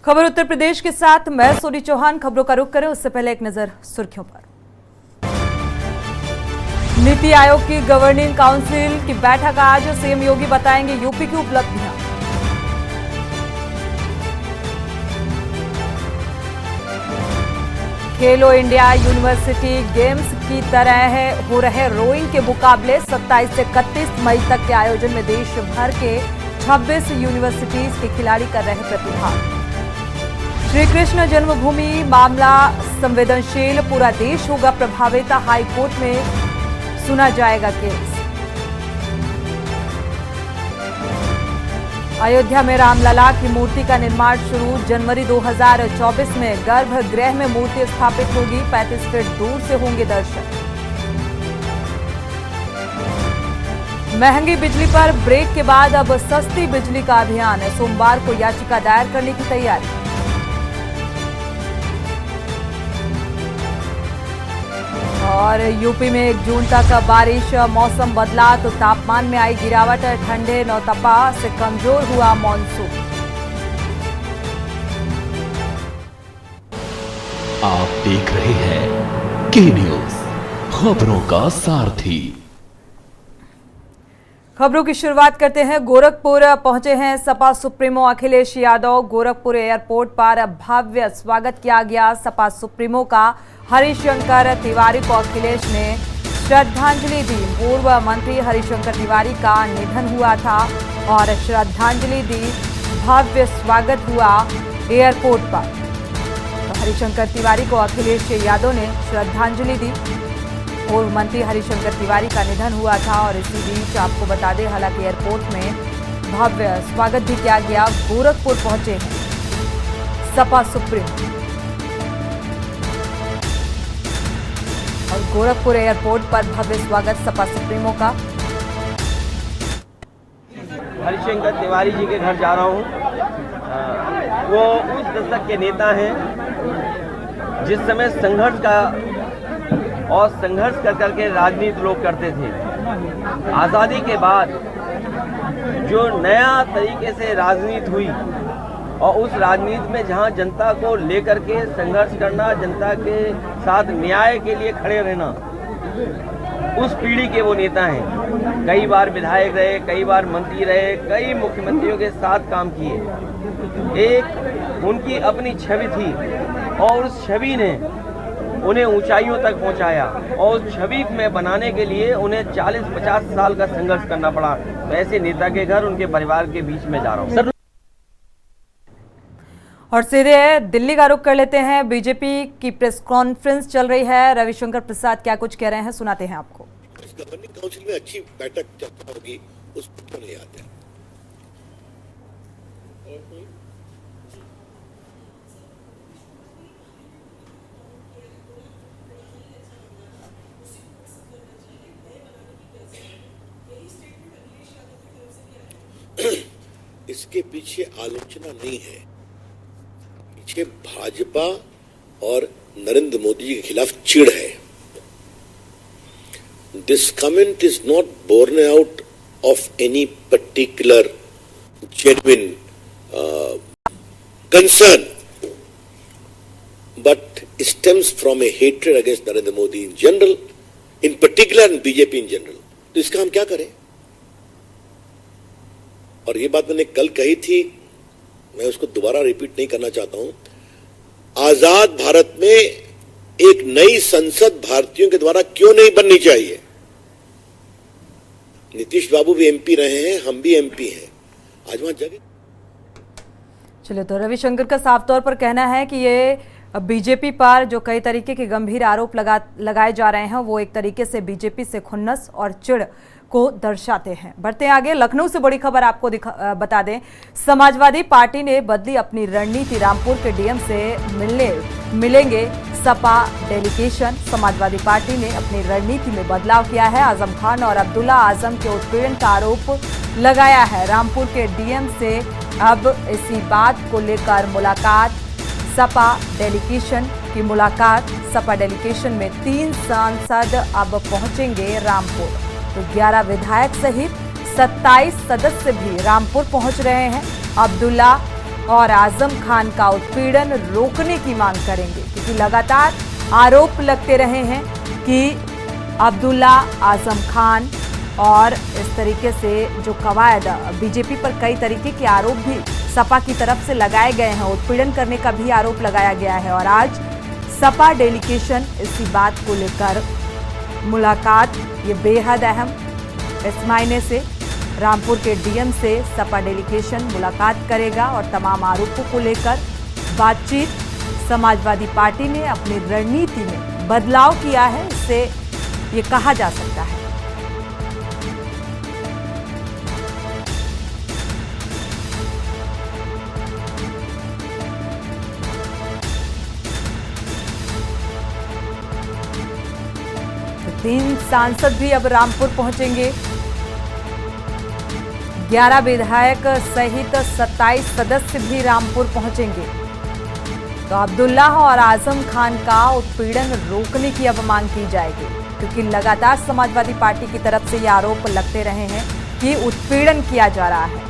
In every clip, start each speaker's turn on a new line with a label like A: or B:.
A: खबर उत्तर प्रदेश के साथ मैं सोनी चौहान। खबरों का रुख करें उससे पहले एक नजर सुर्खियों पर। नीति आयोग की गवर्निंग काउंसिल की बैठक आज, सीएम योगी बताएंगे यूपी की उपलब्धियां। खेलो इंडिया यूनिवर्सिटी गेम्स की तरह हो रहे रोइंग के मुकाबले 27 से 31 मई तक के आयोजन में देश भर के 26 यूनिवर्सिटीज के खिलाड़ी कर रहे प्रतिभाग। श्री कृष्ण जन्मभूमि मामला संवेदनशील, पूरा देश होगा प्रभावित, हाई कोर्ट में सुना जाएगा केस। अयोध्या में रामलला की मूर्ति का निर्माण शुरू, जनवरी 2024 में गर्भगृह में मूर्ति स्थापित होगी, 35 फीट दूर से होंगे दर्शन। महंगी बिजली पर ब्रेक के बाद अब सस्ती बिजली का अभियान, सोमवार को याचिका दायर करने की तैयारी। और यूपी में 1 जून तक बारिश, मौसम बदला तो तापमान में आई गिरावट, ठंडे नौतपा से कमजोर हुआ मॉनसून।
B: आप देख रहे हैं के न्यूज, खबरों का सारथी।
A: खबरों की शुरुआत करते हैं। गोरखपुर पहुंचे हैं सपा सुप्रीमो अखिलेश यादव। गोरखपुर एयरपोर्ट पर भव्य स्वागत किया गया सपा सुप्रीमो का। हरिशंकर तिवारी को अखिलेश ने श्रद्धांजलि दी। पूर्व मंत्री हरिशंकर तिवारी का निधन हुआ था और श्रद्धांजलि दी, भव्य स्वागत हुआ एयरपोर्ट पर। तो हरिशंकर तिवारी को अखिलेश यादव ने श्रद्धांजलि दी। पूर्व मंत्री हरिशंकर तिवारी का निधन हुआ था और इसी बीच आपको बता दें, हालांकि एयरपोर्ट में भव्य स्वागत भी किया गया। गोरखपुर पहुंचे हैं सपा सुप्रीमो और गोरखपुर एयरपोर्ट पर भव्य स्वागत सपा सुप्रीमो का।
C: हरिशंकर तिवारी जी के घर जा रहा हूँ। वो उस दशक के नेता हैं जिस समय संघर्ष कर करके राजनीति लोग करते थे। आज़ादी के बाद जो नया तरीके से राजनीति हुई और उस राजनीति में जहां जनता को लेकर के संघर्ष करना, जनता के साथ न्याय के लिए खड़े रहना, उस पीढ़ी के वो नेता हैं। कई बार विधायक रहे, कई बार मंत्री रहे, कई मुख्यमंत्रियों के साथ काम किए। एक उनकी अपनी छवि थी और उस छवि ने उन्हें ऊंचाइयों तक पहुंचाया और उस छवि में बनाने के लिए उन्हें 40-50 साल का संघर्ष करना पड़ा। तो ऐसे नेता के घर, उनके परिवार के बीच में जा रहा हूँ।
A: और सीधे दिल्ली का रुख कर लेते हैं। बीजेपी की प्रेस कॉन्फ्रेंस चल रही है। रविशंकर प्रसाद क्या कुछ कह रहे हैं, सुनाते हैं आपको।
D: गवर्निंग काउंसिल में अच्छी बैठक चर्चा होगी, उस पर नहीं आते हैं। इसके पीछे आलोचना नहीं है, पीछे भाजपा और नरेंद्र मोदी जी के खिलाफ चिढ़ है। This comment is not borne out of any particular genuine concern, but stems from a hatred against Narendra Modi in general, in particular and BJP in general. तो इसका हम क्या करें? और ये बात मैंने कल कही थी, मैं उसको दोबारा रिपीट नहीं करना चाहता हूं। आजाद भारत में एक नई संसद भारतीयों के द्वारा क्यों नहीं बननी चाहिए? नीतीश बाबू भी एमपी रहे हैं, हम भी एमपी हैं, आज वहां जगह।
A: चलिए, तो रविशंकर का साफ तौर पर कहना है कि ये बीजेपी पर जो कई तरीके के गंभीर आरोप लगाए जा रहे हैं, वो एक तरीके से बीजेपी से खुन्नस और चिढ़ को दर्शाते हैं। बढ़ते हैं आगे। लखनऊ से बड़ी खबर आपको बता दें, समाजवादी पार्टी ने बदली अपनी रणनीति। रामपुर के डीएम से मिलेंगे सपा डेलीगेशन। समाजवादी पार्टी ने अपनी रणनीति में बदलाव किया है। आजम खान और अब्दुल्ला आजम के उत्पीड़न का आरोप लगाया है। रामपुर के डीएम से अब इसी बात को लेकर मुलाकात, सपा डेलीगेशन की मुलाकात। सपा डेलीगेशन में 3 सांसद अब पहुंचेंगे रामपुर। तो 11 विधायक सहित 27 सदस्य भी रामपुर पहुंच रहे हैं। अब्दुल्ला और आजम खान का उत्पीड़न रोकने की मांग करेंगे, क्योंकि लगातार आरोप लगते रहे हैं कि अब्दुल्ला आजम खान और इस तरीके से जो कवायद बीजेपी पर कई तरीके के आरोप भी सपा की तरफ से लगाए गए हैं, उत्पीड़न करने का भी आरोप लगाया गया है। और आज सपा डेलीगेशन इसी बात को लेकर मुलाकात, ये बेहद अहम, इस मायने से रामपुर के डीएम से सपा डेलीगेशन मुलाकात करेगा और तमाम आरोपों को लेकर बातचीत। समाजवादी पार्टी ने अपनी रणनीति में बदलाव किया है, इससे ये कहा जा सकता है। तो 3 सांसद भी अब रामपुर पहुंचेंगे। 11 विधायक सहित 27 सदस्य भी रामपुर पहुंचेंगे। तो अब्दुल्ला और आजम खान का उत्पीड़न रोकने की अब मांग की जाएगी, क्योंकि लगातार समाजवादी पार्टी की तरफ से ये आरोप लगते रहे हैं कि उत्पीड़न किया जा रहा है।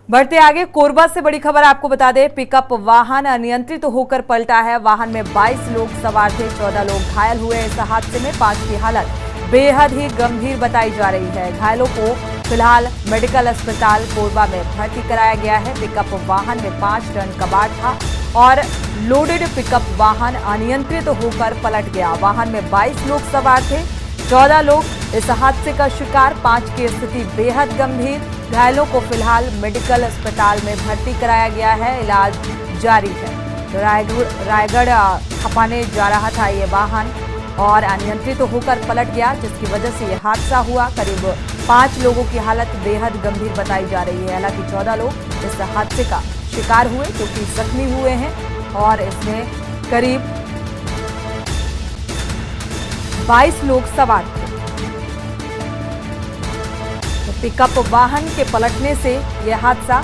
A: बढ़ते आगे, कोरबा से बड़ी खबर आपको बता दें, पिकअप वाहन अनियंत्रित होकर पलटा है। वाहन में 22 लोग सवार थे, 14 लोग घायल हुए। इस हादसे में 5 की हालत बेहद ही गंभीर बताई जा रही है। घायलों को फिलहाल मेडिकल अस्पताल कोरबा में भर्ती कराया गया है। पिकअप वाहन में 5 टन कबाड़ था और लोडेड पिकअप वाहन अनियंत्रित होकर पलट गया। वाहन में 22 लोग सवार थे, 14 लोग इस हादसे का शिकार। 5 की स्थिति बेहद गंभीर। घायलों को फिलहाल मेडिकल अस्पताल में भर्ती कराया गया है, इलाज जारी है। तो रायगढ़ खपाने जा रहा था ये वाहन और अनियंत्रित होकर पलट गया, जिसकी वजह से यह हादसा हुआ। करीब 5 लोगों की हालत बेहद गंभीर बताई जा रही है। हालांकि 14 लोग इस हादसे का शिकार हुए, जो कि जख्मी हुए हैं और इसमें करीब 22 लोग सवार थे। तो पिकअप वाहन के पलटने से यह हादसा,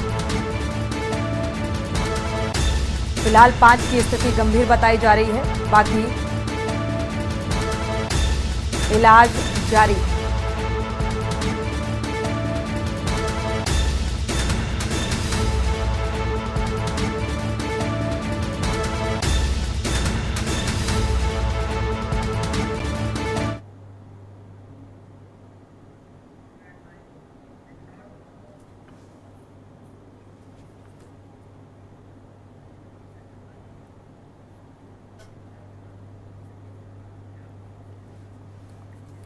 A: फिलहाल 5 की स्थिति गंभीर बताई जा रही है, बाकी इलाज जारी है।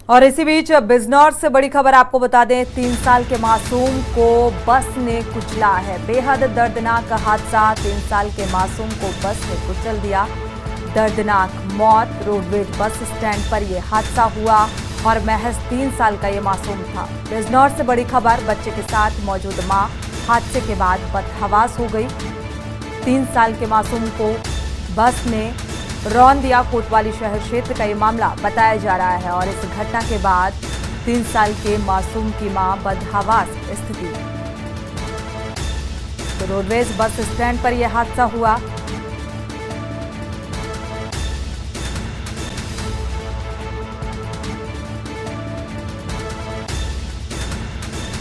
A: और इसी बीच बिजनौर से बड़ी खबर आपको बता दें, 3 साल के मासूम को बस ने कुचला है। बेहद दर्दनाक हादसा, 3 साल के मासूम को बस ने कुचल दिया। दर्दनाक मौत, रोडवेज बस स्टैंड पर यह हादसा हुआ और महज 3 साल का ये मासूम था। बिजनौर से बड़ी खबर, बच्चे के साथ मौजूद मां हादसे के बाद बदहवास हो गई। 3 साल के मासूम को बस ने रौंद दिया। कोतवाली शहर क्षेत्र का ये मामला बताया जा रहा है और इस घटना के बाद 3 साल के मासूम की मां बदहवास स्थिति। तो रोडवेज बस स्टैंड पर यह हादसा हुआ।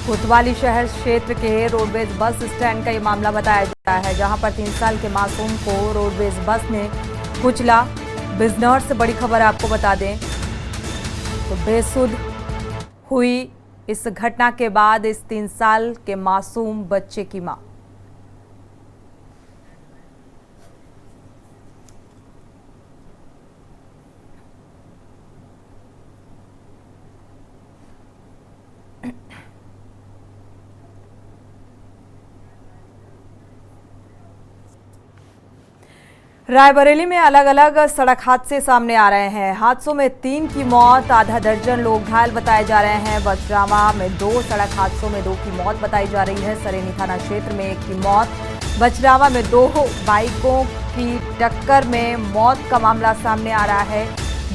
A: कोतवाली शहर क्षेत्र के रोडवेज बस स्टैंड का ये मामला बताया जा रहा है, जहां पर 3 साल के मासूम को रोडवेज बस ने कुचला। बिजनौर से बड़ी खबर आपको बता दें, तो बेसुध हुई इस घटना के बाद इस 3 साल के मासूम बच्चे की मां। रायबरेली में अलग अलग सड़क हादसे सामने आ रहे हैं। हादसों में 3 की मौत, आधा दर्जन लोग घायल बताए जा रहे हैं। बछरावा में 2 सड़क हादसों में 2 की मौत बताई जा रही है। सरेनी थाना क्षेत्र में 1 की मौत। बछरावा में 2 बाइकों की टक्कर में मौत का मामला सामने आ रहा है।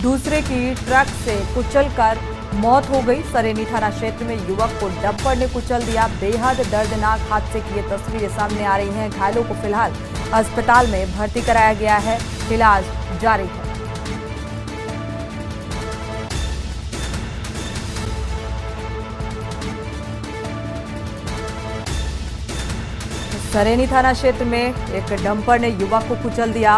A: दूसरे की ट्रक से कुचलकर मौत हो गई। सरेनी थाना क्षेत्र में युवक को डंपर ने कुचल दिया। बेहद दर्दनाक हादसे की ये तस्वीरें सामने आ रही हैं। घायलों को फिलहाल अस्पताल में भर्ती कराया गया है, इलाज जारी है। सरेनी थाना क्षेत्र में एक डंपर ने युवक को कुचल दिया।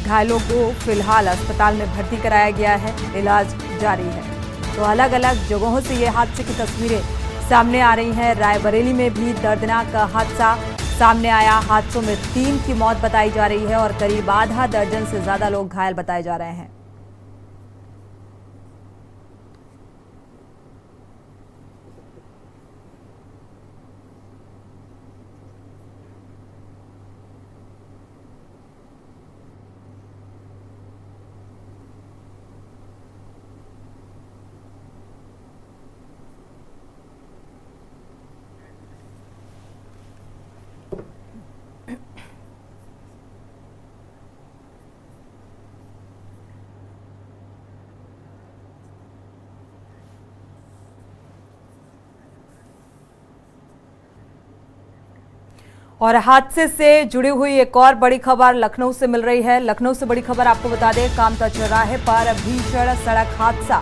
A: घायलों को फिलहाल अस्पताल में भर्ती कराया गया है, इलाज जारी है। तो अलग अलग जगहों से ये हादसे की तस्वीरें सामने आ रही हैं। रायबरेली में भी दर्दनाक हादसा सामने आया। हादसों में 3 की मौत बताई जा रही है और करीब आधा दर्जन से ज्यादा लोग घायल बताए जा रहे हैं। और हादसे से जुड़ी हुई एक और बड़ी खबर लखनऊ से मिल रही है। लखनऊ से बड़ी खबर आपको बता दें, कामता चौराहे पर भीषण सड़क हादसा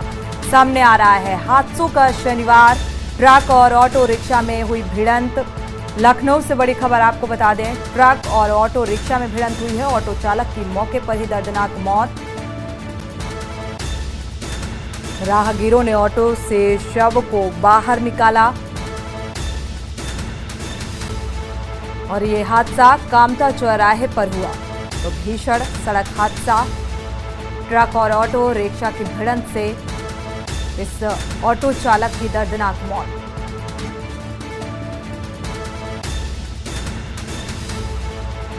A: सामने आ रहा है। हादसों का शनिवार ट्रक और ऑटो रिक्शा में हुई भिड़ंत। लखनऊ से बड़ी खबर आपको बता दें, ट्रक और ऑटो रिक्शा में भिड़ंत हुई है। ऑटो चालक की मौके पर ही दर्दनाक मौत। राहगीरों ने ऑटो से शव को बाहर निकाला और ये हादसा कामता चौराहे पर हुआ। तो भीषण सड़क हादसा, ट्रक और ऑटो रिक्शा की भिड़ंत से इस ऑटो चालक की दर्दनाक मौत।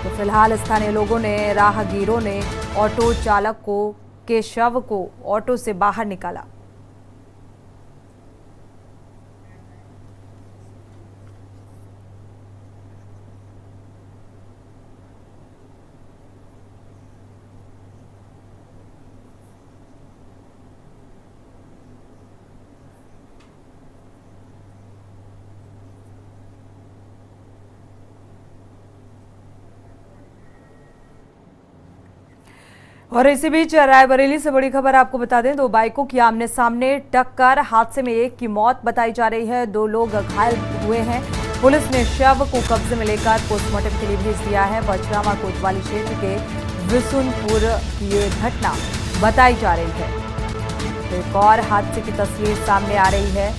A: तो फिलहाल स्थानीय लोगों ने, राहगीरों ने ऑटो चालक के शव को ऑटो से बाहर निकाला। और इसी बीच रायबरेली से बड़ी खबर आपको बता दें, 2 बाइकों की आमने सामने टक्कर। हादसे में एक की मौत बताई जा रही है, 2 लोग घायल हुए हैं। पुलिस ने शव को कब्जे में लेकर पोस्टमार्टम के लिए भेज दिया है। बछरावा कोतवाली क्षेत्र के विसुनपुर की ये घटना बताई जा रही है। तो एक और हादसे की तस्वीर सामने आ रही है।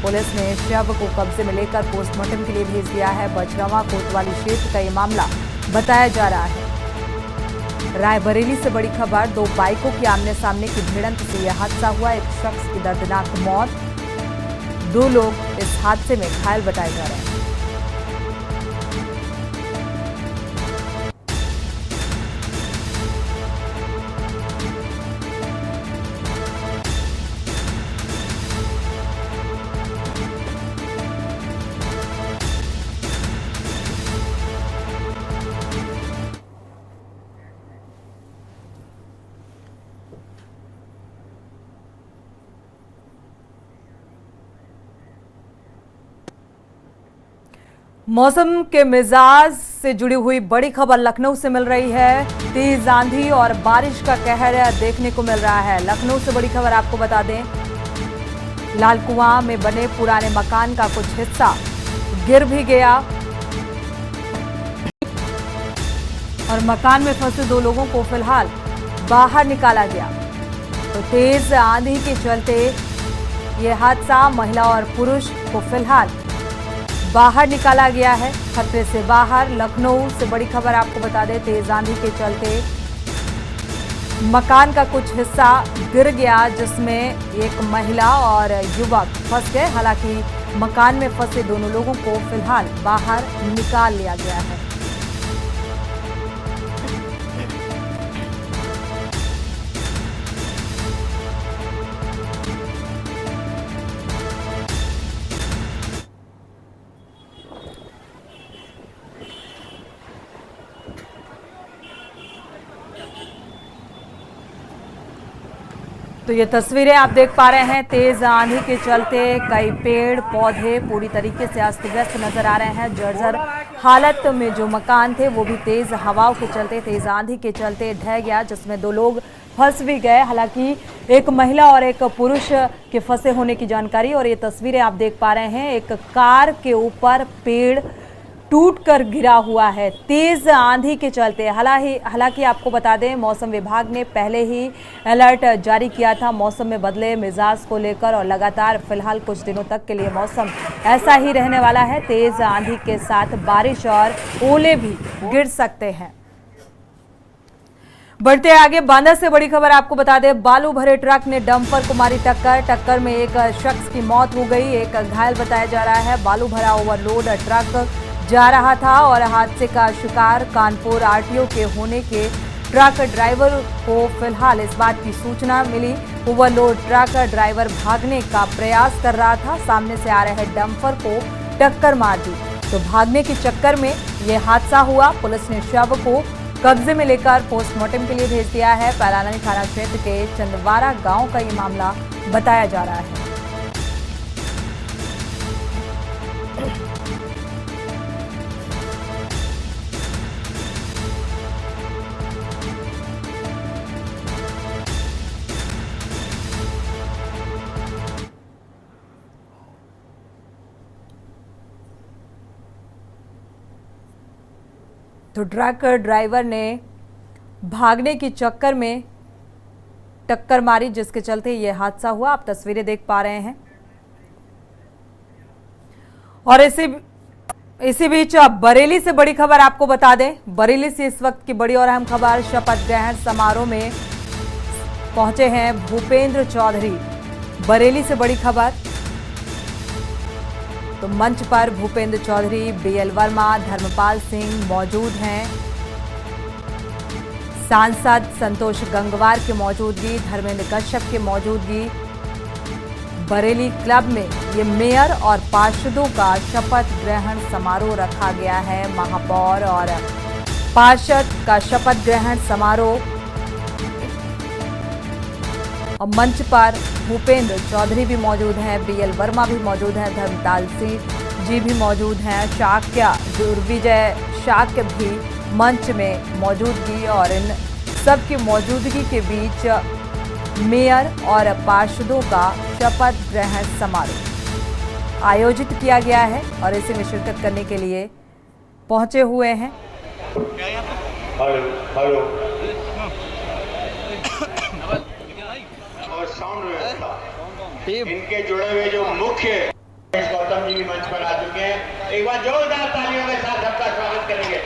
A: पुलिस ने शव को कब्जे में लेकर पोस्टमार्टम के लिए भेज दिया है। बछरावा कोतवाली क्षेत्र का ये मामला बताया जा रहा है। रायबरेली से बड़ी खबर, 2 बाइकों की आमने सामने की भिड़ंत से यह हादसा हुआ। एक शख्स की दर्दनाक मौत, 2 लोग इस हादसे में घायल बताए जा रहे हैं। मौसम के मिजाज से जुड़ी हुई बड़ी खबर लखनऊ से मिल रही है। तेज आंधी और बारिश का कहर देखने को मिल रहा है। लखनऊ से बड़ी खबर आपको बता दें, लालकुआं में बने पुराने मकान का कुछ हिस्सा गिर भी गया और मकान में फंसे 2 लोगों को फिलहाल बाहर निकाला गया। तो तेज आंधी के चलते ये हादसा, महिला और पुरुष को फिलहाल बाहर निकाला गया है, खतरे से बाहर। लखनऊ से बड़ी खबर आपको बता दें, तेज आंधी के चलते मकान का कुछ हिस्सा गिर गया, जिसमें एक महिला और युवक फंस गए। हालांकि मकान में फंसे दोनों लोगों को फिलहाल बाहर निकाल लिया गया है। तो ये तस्वीरें आप देख पा रहे हैं, तेज आंधी के चलते कई पेड़ पौधे पूरी तरीके से अस्त व्यस्त नजर आ रहे हैं। जर्जर हालत में जो मकान थे वो भी तेज हवाओं के चलते, तेज आंधी के चलते ढह गया, जिसमें 2 लोग फंस भी गए। हालांकि एक महिला और एक पुरुष के फंसे होने की जानकारी। और ये तस्वीरें आप देख पा रहे हैं, एक कार के ऊपर पेड़ टूट कर गिरा हुआ है तेज आंधी के चलते। हालांकि आपको बता दें, मौसम विभाग ने पहले ही अलर्ट जारी किया था मौसम में बदले मिजाज को लेकर, और लगातार फिलहाल कुछ दिनों तक के लिए मौसम ऐसा ही रहने वाला है। तेज आंधी के साथ बारिश और ओले भी गिर सकते हैं। बढ़ते आगे, बांदा से बड़ी खबर आपको बता दें, बालू भरे ट्रक ने डंपर को मारी टक्कर में एक शख्स की मौत हो गई, एक घायल बताया जा रहा है। बालू भरा ओवरलोड ट्रक जा रहा था और हादसे का शिकार कानपुर आरटीओ के होने के ट्रक ड्राइवर को फिलहाल इस बात की सूचना मिली। ओवरलोड ट्रक ड्राइवर भागने का प्रयास कर रहा था, सामने से आ रहे डंपर को टक्कर मार दी, तो भागने के चक्कर में यह हादसा हुआ। पुलिस ने शव को कब्जे में लेकर पोस्टमार्टम के लिए भेज दिया है। पैलानी थाना क्षेत्र के चंदवारा गांव का ये मामला बताया जा रहा है। तो ट्रक ड्राइवर ने भागने के चक्कर में टक्कर मारी, जिसके चलते यह हादसा हुआ। आप तस्वीरें देख पा रहे हैं। और इसी बीच बरेली से बड़ी खबर आपको बता दें, बरेली से इस वक्त की बड़ी और अहम खबर, शपथ ग्रहण समारोह में पहुंचे हैं भूपेंद्र चौधरी। बरेली से बड़ी खबर, तो मंच पर भूपेंद्र चौधरी, बीएल वर्मा, धर्मपाल सिंह मौजूद हैं। सांसद संतोष गंगवार की मौजूदगी, धर्मेंद्र कश्यप की मौजूदगी। बरेली क्लब में ये मेयर और पार्षदों का शपथ ग्रहण समारोह रखा गया है। महापौर और पार्षद का शपथ ग्रहण समारोह, और मंच पर भूपेंद्र चौधरी भी मौजूद हैं, बीएल वर्मा भी मौजूद हैं, धर्मपाल सिंह जी भी मौजूद हैं, शाक्य दुर्विजय शाक्य भी मंच में मौजूदगी। और इन सब की मौजूदगी के बीच मेयर और पार्षदों का शपथ ग्रहण समारोह आयोजित किया गया है और इसी में शिरकत करने के लिए पहुंचे हुए हैं।
E: हेलो और साउंड व्यवस्था, इनके जुड़े हुए जो मुख्य गौतम जी भी मंच पर आ चुके हैं। एक बार जोरदार तालियों के साथ सबका स्वागत करेंगे।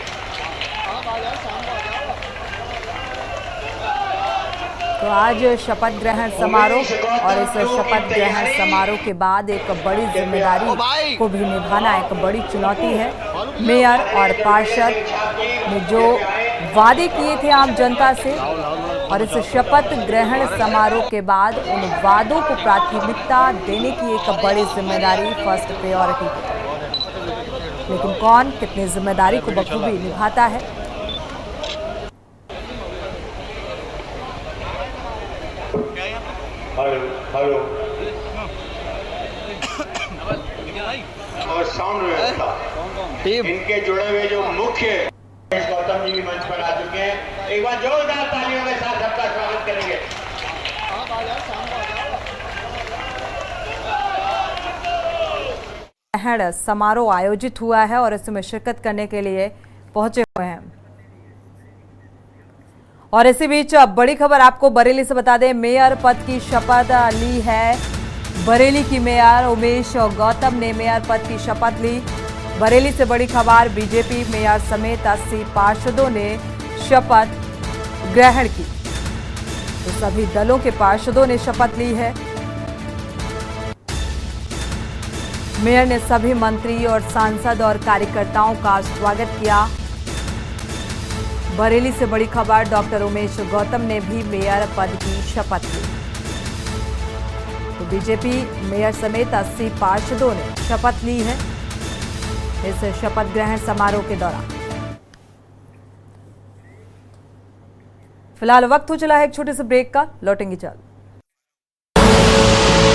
A: तो आज शपथ ग्रहण समारोह, और इस शपथ ग्रहण समारोह के बाद एक बड़ी जिम्मेदारी को भी निभाना एक बड़ी चुनौती है। मेयर और पार्षद ने जो वादे किए थे आम जनता से, और इस शपथ ग्रहण समारोह के बाद उन वादों को प्राथमिकता देने की एक बड़ी जिम्मेदारी, फर्स्ट प्रायोरिटी। लेकिन कौन कितनी जिम्मेदारी को बखूबी निभाता है?
E: हेलो और साउंड व्यवस्था, इनके जुड़े हुए जो मुख्य गौतम जी भी मंच पर आ चुके हैं। एक बार जोरदार तालियों के साथ सबका स्वागत करेंगे।
A: ग्रहण समारोह आयोजित हुआ है और इसमें शिरकत करने के लिए पहुंचे हुए हैं। और इसी बीच बड़ी खबर आपको बरेली से बता दें, मेयर पद की शपथ ली है। बरेली की मेयर उमेश गौतम ने मेयर पद की शपथ ली। बरेली से बड़ी खबर, बीजेपी मेयर समेत 80 पार्षदों ने शपथ ग्रहण की। तो सभी दलों के पार्षदों ने शपथ ली है। मेयर ने सभी मंत्री और सांसद और कार्यकर्ताओं का स्वागत किया। बरेली से बड़ी खबर, डॉक्टर उमेश गौतम ने भी मेयर पद की शपथ ली। तो बीजेपी मेयर समेत 80 पार्षदों ने शपथ ली है इस शपथ ग्रहण समारोह के दौरान। फिलहाल वक्त हो चला है एक छोटे से ब्रेक का, लौटेंगे जल्द।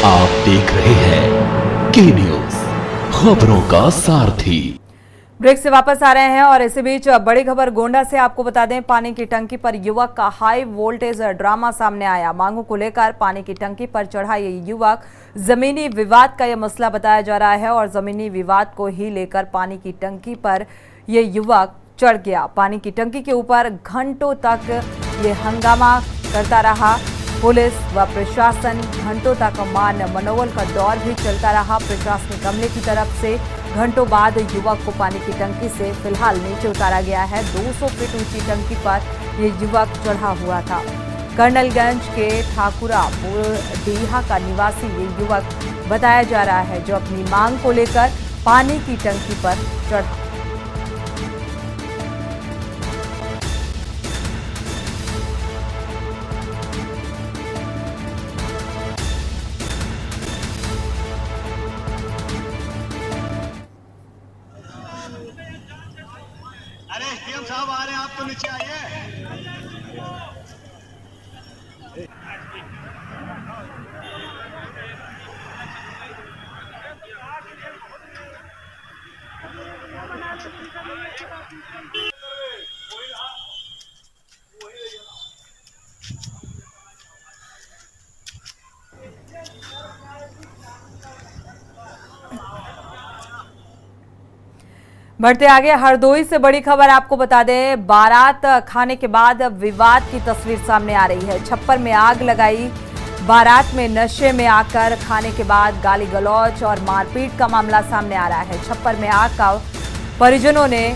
B: आप देख रहे हैं के न्यूज, खबरों का सारथी।
A: ब्रेक से वापस आ रहे हैं और इसी बीच बड़ी खबर गोंडा से आपको बता दें, पानी की टंकी पर युवक का हाई वोल्टेज ड्रामा सामने आया। मांगों को लेकर पानी की टंकी पर चढ़ा ये युवक जमीनी विवाद का यह मसला बताया जा रहा है और जमीनी विवाद को ही लेकर पानी की टंकी पर ये युवक चढ़ गया। पानी की टंकी के ऊपर घंटों तक ये हंगामा करता रहा। पुलिस व प्रशासन घंटों तक मान मनोबल का दौर भी चलता रहा। प्रशासनिक अमले की तरफ से घंटों बाद युवक को पानी की टंकी से फिलहाल नीचे उतारा गया है। 200 फीट ऊंची टंकी पर ये युवक चढ़ा हुआ था। कर्नलगंज के ठाकुरापुर डीहा का निवासी ये युवक बताया जा रहा है, जो अपनी मांग को लेकर पानी की टंकी पर चढ़ा।
E: अरे एसडीएम साहब आ रहे हैं, आप तो नीचे आइए।
A: बढ़ते आगे हरदोई से बड़ी खबर आपको बता दें, बारात खाने के बाद विवाद की तस्वीर सामने आ रही है। छप्पर में आग लगाई। बारात में नशे में आकर खाने के बाद गाली गलौज और मारपीट का मामला सामने आ रहा है। छप्पर में आग का परिजनों ने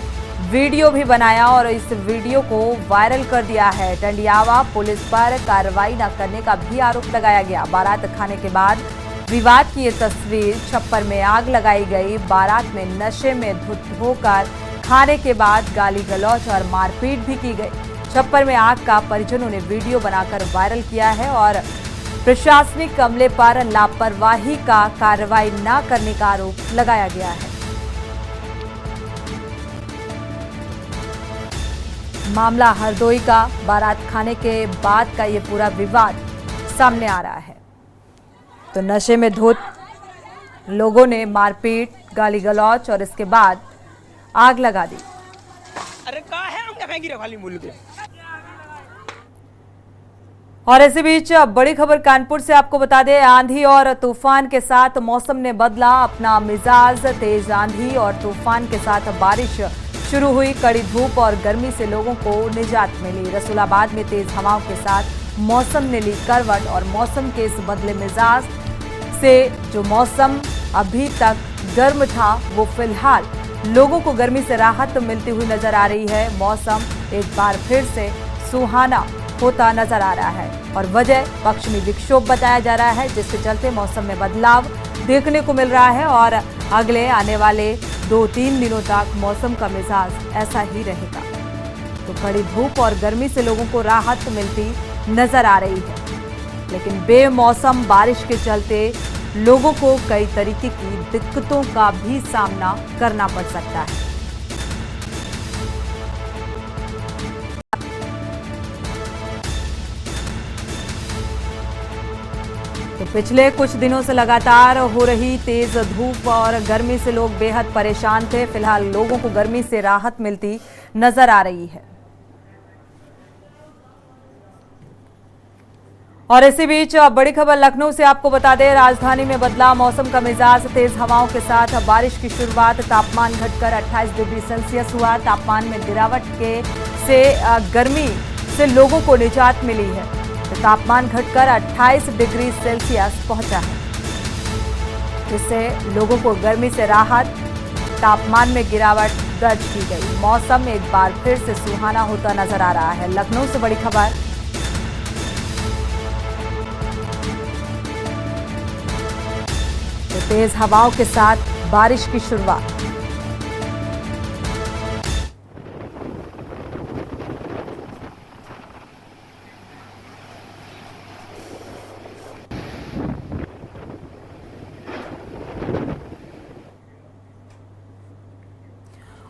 A: वीडियो भी बनाया और इस वीडियो को वायरल कर दिया है। टंडियावा पुलिस पर कार्रवाई न करने का भी आरोप लगाया गया। बारात खाने के बाद विवाद की ये तस्वीर, छप्पर में आग लगाई गई। बारात में नशे में धुत होकर खाने के बाद गाली गलौज और मारपीट भी की गई। छप्पर में आग का परिजनों ने वीडियो बनाकर वायरल किया है और प्रशासनिक अमले पर लापरवाही का कार्रवाई न करने का आरोप लगाया गया है। मामला हरदोई का, बारात खाने के बाद का ये पूरा विवाद सामने आ रहा है। तो नशे में धुत लोगों ने मारपीट, गाली गलौज और इसके बाद आग लगा दी।
F: अरे का है हम कहां गिरे खाली मुल्क के।
A: और इसी बीच बड़ी खबर कानपुर से आपको बता दें, आंधी और तूफान के साथ मौसम ने बदला अपना मिजाज। तेज आंधी और तूफान के साथ बारिश शुरू हुई। कड़ी धूप और गर्मी से लोगों को निजात मिली। रसूलाबाद में तेज हवाओं के साथ मौसम ने ली करवट और मौसम के इस बदले मिजाज से जो मौसम अभी तक गर्म था, वो फिलहाल लोगों को गर्मी से राहत मिलती हुई नजर आ रही है। मौसम एक बार फिर से सुहाना होता नजर आ रहा है और वजह पश्चिमी विक्षोभ बताया जा रहा है, जिसके चलते मौसम में बदलाव देखने को मिल रहा है और अगले आने वाले 2-3 दिनों तक मौसम का मिजाज ऐसा ही रहेगा। तो कड़ी धूप और गर्मी से लोगों को राहत मिलती नजर आ रही है, लेकिन बेमौसम बारिश के चलते लोगों को कई तरीके की दिक्कतों का भी सामना करना पड़ सकता है। तो पिछले कुछ दिनों से लगातार हो रही तेज धूप और गर्मी से लोग बेहद परेशान थे। फिलहाल लोगों को गर्मी से राहत मिलती नजर आ रही है। और इसी बीच बड़ी खबर लखनऊ से आपको बता दें, राजधानी में बदला मौसम का मिजाज। तेज हवाओं के साथ बारिश की शुरुआत। तापमान घटकर 28 डिग्री सेल्सियस हुआ। तापमान में गिरावट से गर्मी से लोगों को निजात मिली है। तो तापमान घटकर 28 डिग्री सेल्सियस पहुंचा है, जिससे लोगों को गर्मी से राहत, तापमान में गिरावट दर्ज की गई। मौसम एक बार फिर से सुहाना होता नजर आ रहा है। लखनऊ से बड़ी खबर। तो तेज हवाओं के साथ बारिश की शुरुआत।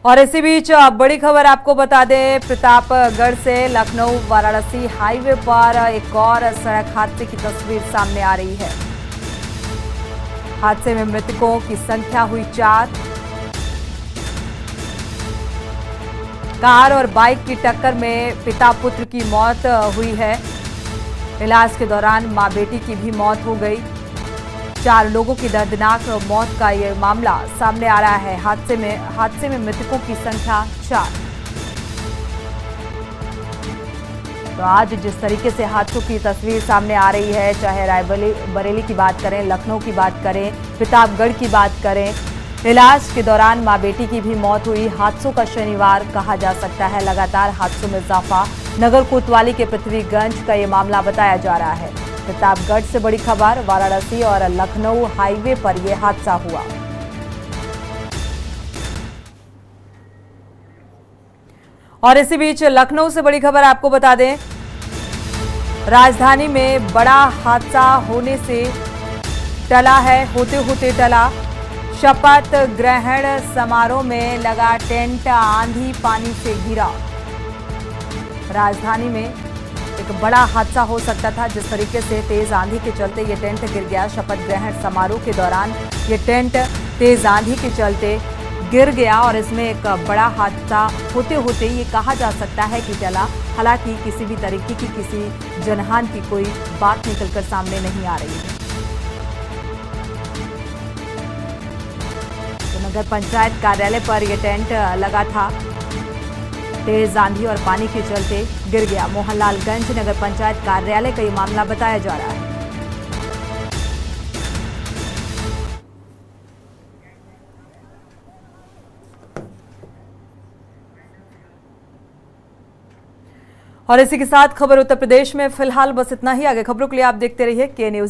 A: और इसी बीच बड़ी खबर आपको बता दें, प्रतापगढ़ से लखनऊ वाराणसी हाईवे पर एक और सड़क हादसे की तस्वीर सामने आ रही है। हादसे में मृतकों की संख्या हुई 4। कार और बाइक की टक्कर में पिता पुत्र की मौत हुई है। इलाज के दौरान मां बेटी की भी मौत हो गई। 4 लोगों की दर्दनाक मौत का ये मामला सामने आ रहा है। हादसे में मृतकों की संख्या 4। तो आज जिस तरीके से हादसों की तस्वीर सामने आ रही है, चाहे रायबरेली की बात करें, लखनऊ की बात करें, प्रतापगढ़ की बात करें, इलाज के दौरान मां बेटी की भी मौत हुई। हादसों का शनिवार कहा जा सकता है। लगातार हादसों में इजाफा। नगर कोतवाली के पृथ्वीगंज का ये मामला बताया जा रहा है। प्रतापगढ़ से बड़ी खबर, वाराणसी और लखनऊ हाईवे पर यह हादसा हुआ। और इसी बीच लखनऊ से बड़ी खबर आपको बता दें, राजधानी में बड़ा हादसा होने से टला है, होते होते टला। शपथ ग्रहण समारोह में लगा टेंट आंधी पानी से घिरा। राजधानी में एक बड़ा हादसा हो सकता था। जिस तरीके से तेज आंधी के चलते ये टेंट गिर गया। शपथ ग्रहण समारोह के दौरान ये टेंट तेज आंधी के चलते गिर गया और इसमें एक बड़ा हादसा होते होते ये कहा जा सकता है कि टला। हालांकि किसी भी तरीके की किसी जनहानि की कोई बात निकलकर सामने नहीं आ रही है। तो नगर पंचायत कार्यालय पर यह टेंट लगा था, तेज आंधी और पानी के चलते गिर गया। मोहनलालगंज नगर पंचायत कार्यालय का ये मामला बताया जा रहा है। और इसी के साथ खबर उत्तर प्रदेश में फिलहाल बस इतना ही। आगे खबरों के लिए आप देखते रहिए के न्यूज़।